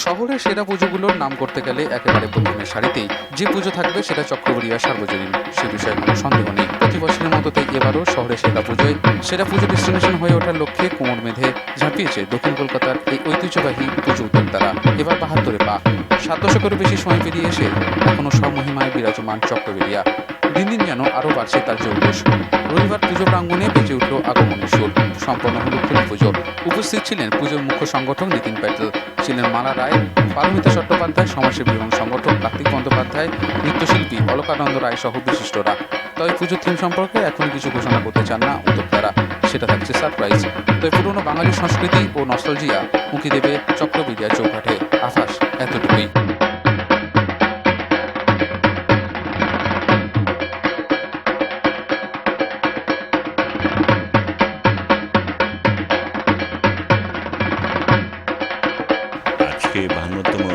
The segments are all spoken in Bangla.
শহরের সেরা পুজোগুলোর নাম করতে গেলে একেবারে প্রথমে সারিতেই যে পুজো থাকবে সেটা চক্রবড়িয়া সার্বজনীন, সে বিষয়ে কোনো সন্দেহ নেই। প্রতি বছরের মতোতে এবারও শহরে সেরা পুজো ডেস্টিনেশন হয়ে ওঠার লক্ষ্যে কোমর বেঁধে ঝাঁপিয়েছে দক্ষিণ কলকাতার এই ঐতিহ্যবাহী পুজো উদ্যোক্তারা। এবার ৭২ পা, ৭ দশকেরও বেশি সময় পেরিয়ে এসে এখনো স্বমহিমায় বিরাজমান চক্রবেরিয়া। দিন দিন যেন আরও বাড়ছে তার জৌলুস। রবিবার পুজো প্রাঙ্গণে বেজে উঠল আগমনের সুর, সম্পন্ন হল খুলি পুজো। উপস্থিত ছিলেন পুজোর মুখ্য সংগঠক নীতিন প্যাটেল, ছিলেন মালা রায়, পারমিতা চট্টোপাধ্যায়, সমাজসেবী এবং সংগঠক কার্তিক বন্দ্যোপাধ্যায়, নৃত্যশিল্পী অলকানন্দ রায় সহ বিশিষ্টরা। তবে পুজোর থিম সম্পর্কে এখনই কিছু ঘোষণা করতে চান না উদ্যোক্তারা, সেটা থাকছে সারপ্রাইজ। তবে পুরনো বাঙালি সংস্কৃতি ও নস্টালজিয়া উঁকি দেবে চক্রবেরিয়া চৌঘাটে, আভাস এতটুকুই। আজকে ৫২তম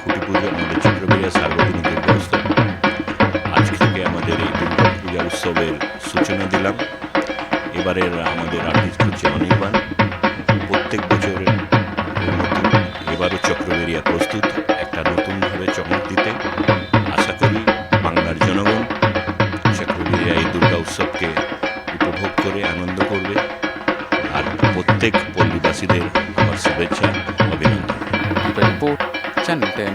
খুঁটি পুজো আমাদের চক্রবেরিয়া সার্বজনীন দুর্গা উৎসব। আজ থেকে আমাদের এই দুর্গা পূজা উৎসবের সূচনা দিলাম। এবারের আমাদের আর্টিস্ট হচ্ছে অনির্বাণ। প্রত্যেক বছরের নতুন এবারও চক্রবেরিয়া প্রস্তুত একটা নতুনভাবে চমক দিতে। আশা করি বাংলার জনগণ চক্রবেরিয়া এই দুর্গা উৎসবকে উপভোগ করে আনন্দ করবে। আর প্রত্যেক পল্লীবাসীদের আমার শুভেচ্ছা, অভিনন্দন। Report, channel 10।